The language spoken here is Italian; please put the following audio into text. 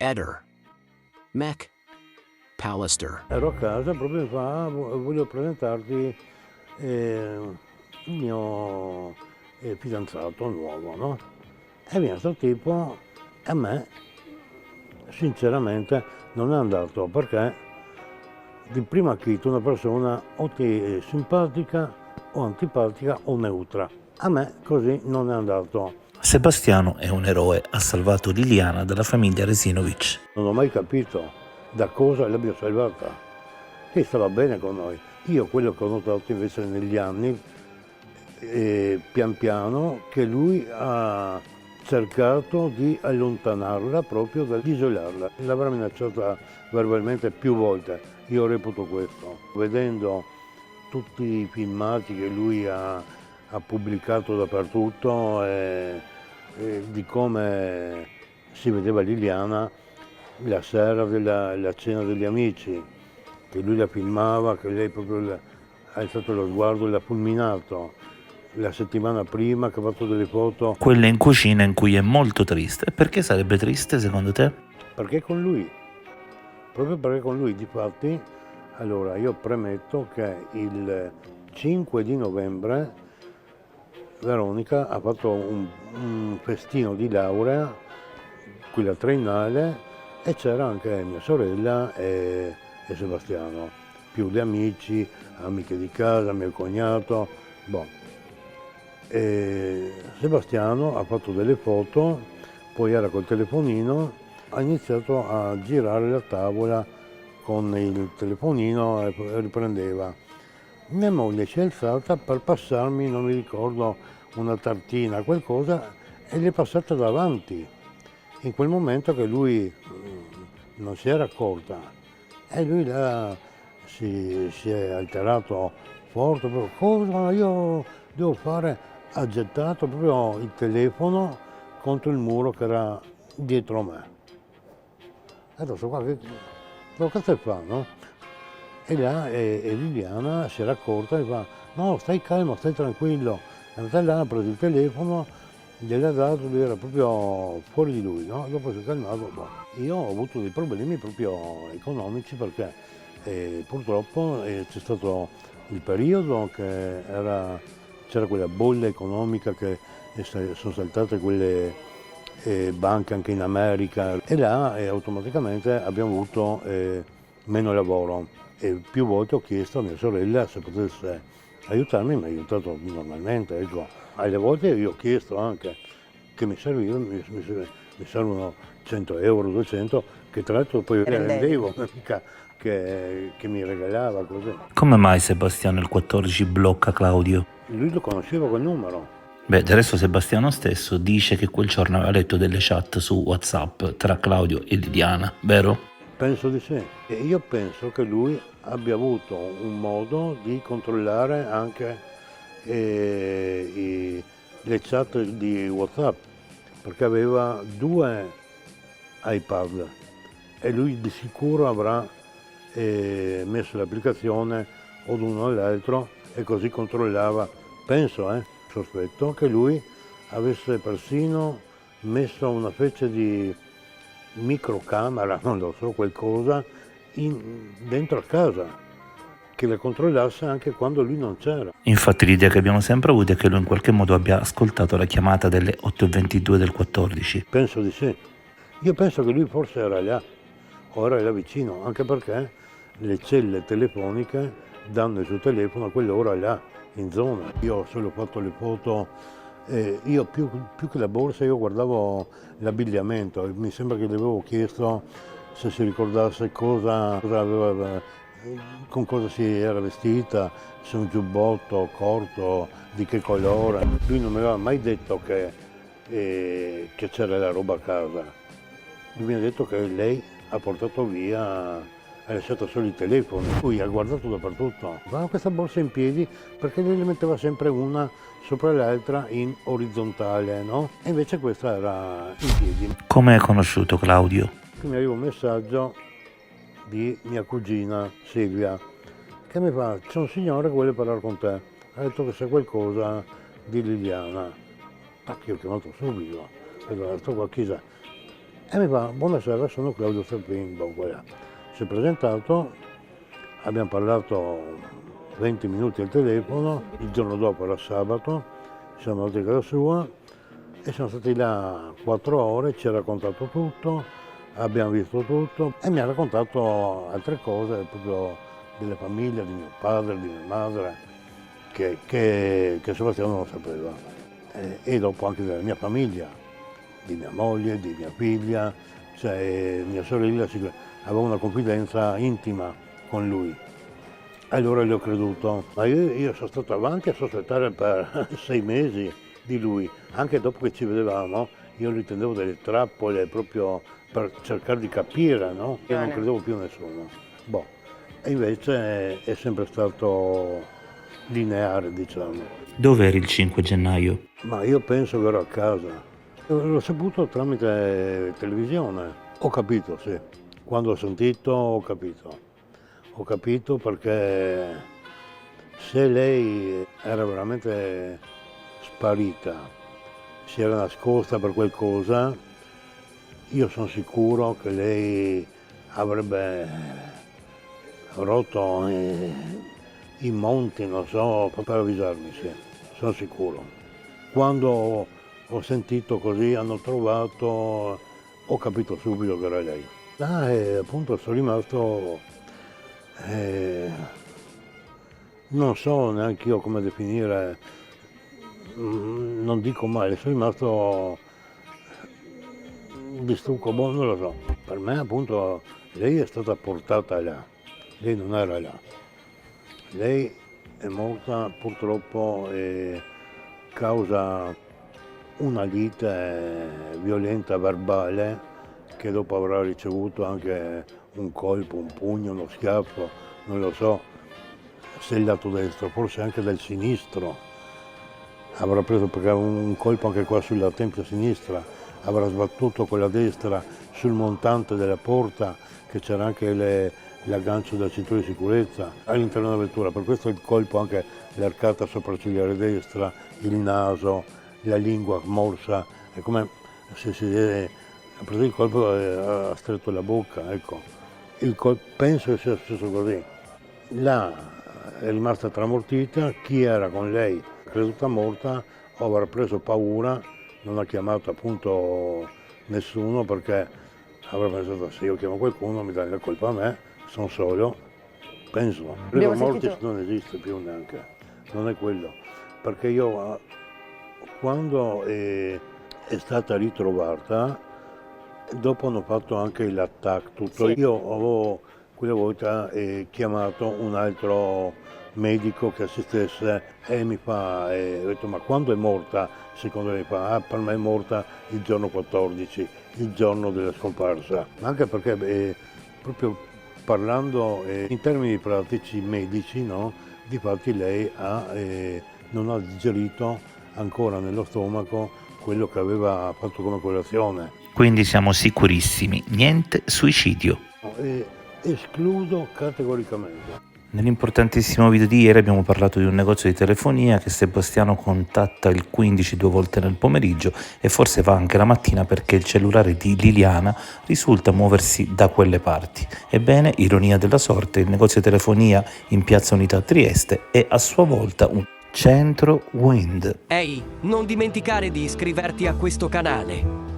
Eder, Mech, Pallister. Ero a casa proprio mi fa, voglio presentarti il mio fidanzato nuovo, no? E viene sto tipo, a me sinceramente non è andato perché di primo acchito una persona o ti è simpatica o antipatica o neutra. A me così non è andato. Sebastiano è un eroe, ha salvato Liliana dalla famiglia Resinovic. Non ho mai capito da cosa l'abbia salvata. Lei stava bene con noi. Io quello che ho notato invece negli anni, pian piano, che lui ha cercato di allontanarla proprio, di isolarla. L'avrà minacciata verbalmente più volte. Io reputo questo. Vedendo tutti i filmati che lui ha pubblicato dappertutto di come si vedeva Liliana la sera della cena degli amici, che lui la filmava, che lei proprio ha alzato lo sguardo e l'ha fulminato. La settimana prima che ha fatto delle foto. Quella in cucina in cui è molto triste. E perché sarebbe triste secondo te? Perché con lui, proprio perché con lui, difatti, allora io premetto che il 5 di novembre Veronica ha fatto un festino di laurea, quella triennale, e c'era anche mia sorella e Sebastiano, più gli amici, amiche di casa, mio cognato. Boh. E Sebastiano ha fatto delle foto, poi era col telefonino, ha iniziato a girare la tavola con il telefonino e riprendeva. Mia moglie si è alzata per passarmi, non mi ricordo, una tartina, qualcosa, e gli è passata davanti. In quel momento che lui non si era accorta, e lui là si è alterato forte, proprio, cosa io devo fare? Ha gettato proprio il telefono contro il muro che era dietro me. E adesso qua, che cazzo fa, no? E là Liliana si era accorta e fa, no, stai calmo, stai tranquillo. È andata là, ha preso il telefono, gliel'ha dato, lui era proprio fuori di lui, no? Dopo si è calmato. Boh. Io ho avuto dei problemi proprio economici perché purtroppo c'è stato il periodo che c'era quella bolla economica che sono saltate quelle banche anche in America e là automaticamente abbiamo avuto meno lavoro e più volte ho chiesto a mia sorella se potesse aiutarmi, mi ha aiutato normalmente, ecco. Alle volte io ho chiesto anche che mi servivano, mi servono 100 euro, 200, che tra l'altro poi rendevo, mica che mi regalava così. Come mai Sebastiano il 14 blocca Claudio? Lui lo conosceva quel numero. Beh, del resto Sebastiano stesso dice che quel giorno aveva letto delle chat su WhatsApp tra Claudio e Liliana, vero? Penso di sì. E io penso che lui abbia avuto un modo di controllare anche le chat di WhatsApp, perché aveva 2 iPad e lui di sicuro avrà messo l'applicazione o l'uno all'altro e così controllava. Penso, sospetto che lui avesse persino messo una specie di microcamera, non lo so, qualcosa dentro a casa che la controllasse anche quando lui non c'era. Infatti l'idea che abbiamo sempre avuto è che lui in qualche modo abbia ascoltato la chiamata delle 8:22 del 14. Penso di sì. Io penso che lui forse era là, o era là vicino, anche perché le celle telefoniche danno il suo telefono a quell'ora là, in zona. Io ho solo fatto le foto, io più che la borsa io guardavo l'abbigliamento, mi sembra che gli avevo chiesto se si ricordasse cosa aveva, con cosa si era vestita, se un giubbotto corto, di che colore. Lui non mi aveva mai detto che c'era la roba a casa. Lui mi ha detto che lei ha portato via, ha lasciato solo il telefono. Lui ha guardato dappertutto. Ma questa borsa in piedi perché lei le metteva sempre una sopra l'altra in orizzontale, no? E invece questa era in piedi. Come hai conosciuto Claudio? Mi arriva un messaggio di mia cugina Silvia che mi fa, c'è un signore che vuole parlare con te, ha detto che sa qualcosa di Liliana. Io ho chiamato subito, ho detto qua chi sa. E mi fa, buonasera, sono Claudio Serpin, voilà. Si è presentato, abbiamo parlato 20 minuti al telefono, il giorno dopo era sabato, siamo andati a casa sua e siamo stati là 4 ore, ci ha raccontato tutto, abbiamo visto tutto e mi ha raccontato altre cose proprio della famiglia, di mio padre, di mia madre, che Sebastiano non sapeva. E dopo anche della mia famiglia, di mia moglie, di mia figlia, cioè mia sorella aveva una confidenza intima con lui. Allora gli ho creduto, ma io sono stato avanti a sospettare per 6 mesi di lui, anche dopo che ci vedevamo, io ritendevo delle trappole proprio per cercare di capire, no? Io non credevo più a nessuno. Boh. E invece è sempre stato lineare, diciamo. Dove eri il 5 gennaio? Ma io penso che ero a casa. L'ho saputo tramite televisione. Ho capito, sì. Quando ho sentito ho capito. Ho capito perché se lei era veramente sparita, si era nascosta per qualcosa, io sono sicuro che lei avrebbe rotto i monti, non so, per avvisarmi, sì, sono sicuro. Quando ho sentito così, hanno trovato, ho capito subito che era lei. E appunto sono rimasto, non so neanche io come definire, non dico male, sono rimasto di stucco, boh, non lo so. Per me appunto lei è stata portata là, lei non era là. Lei è morta purtroppo causa una lite violenta verbale che dopo avrà ricevuto anche un colpo, un pugno, uno schiaffo, non lo so, se il lato destro, forse anche del sinistro. Avrà preso perché un colpo anche qua sulla tempia sinistra, avrà sbattuto con la destra sul montante della porta, che c'era anche l'aggancio della cintura di sicurezza all'interno della vettura, per questo il colpo anche l'arcata sopraccigliare destra, il naso, la lingua morsa, è come se ha preso il colpo e ha stretto la bocca, ecco. Penso che sia successo così. Là è rimasta tramortita, chi era con lei creduta morta o avrà preso paura, non ha chiamato appunto nessuno perché avrà pensato se io chiamo qualcuno mi danno la colpa a me, sono solo, penso. Prima mortis non esiste più neanche, non è quello, perché io quando è stata ritrovata, dopo hanno fatto anche l'attacco, tutto. Sì. Io avevo quella volta chiamato un altro medico che assistesse e mi fa, ho detto ma quando è morta? Secondo me fa, per me è morta il giorno 14, il giorno della scomparsa. Anche perché proprio parlando in termini pratici medici, no? Difatti lei non ha digerito ancora nello stomaco quello che aveva fatto come colazione. Quindi siamo sicurissimi, niente suicidio. Escludo categoricamente. Nell'importantissimo video di ieri abbiamo parlato di un negozio di telefonia che Sebastiano contatta il 15 2 volte nel pomeriggio e forse va anche la mattina perché il cellulare di Liliana risulta muoversi da quelle parti. Ebbene, ironia della sorte, il negozio di telefonia in Piazza Unità a Trieste è a sua volta un centro Wind. Ehi, non dimenticare di iscriverti a questo canale.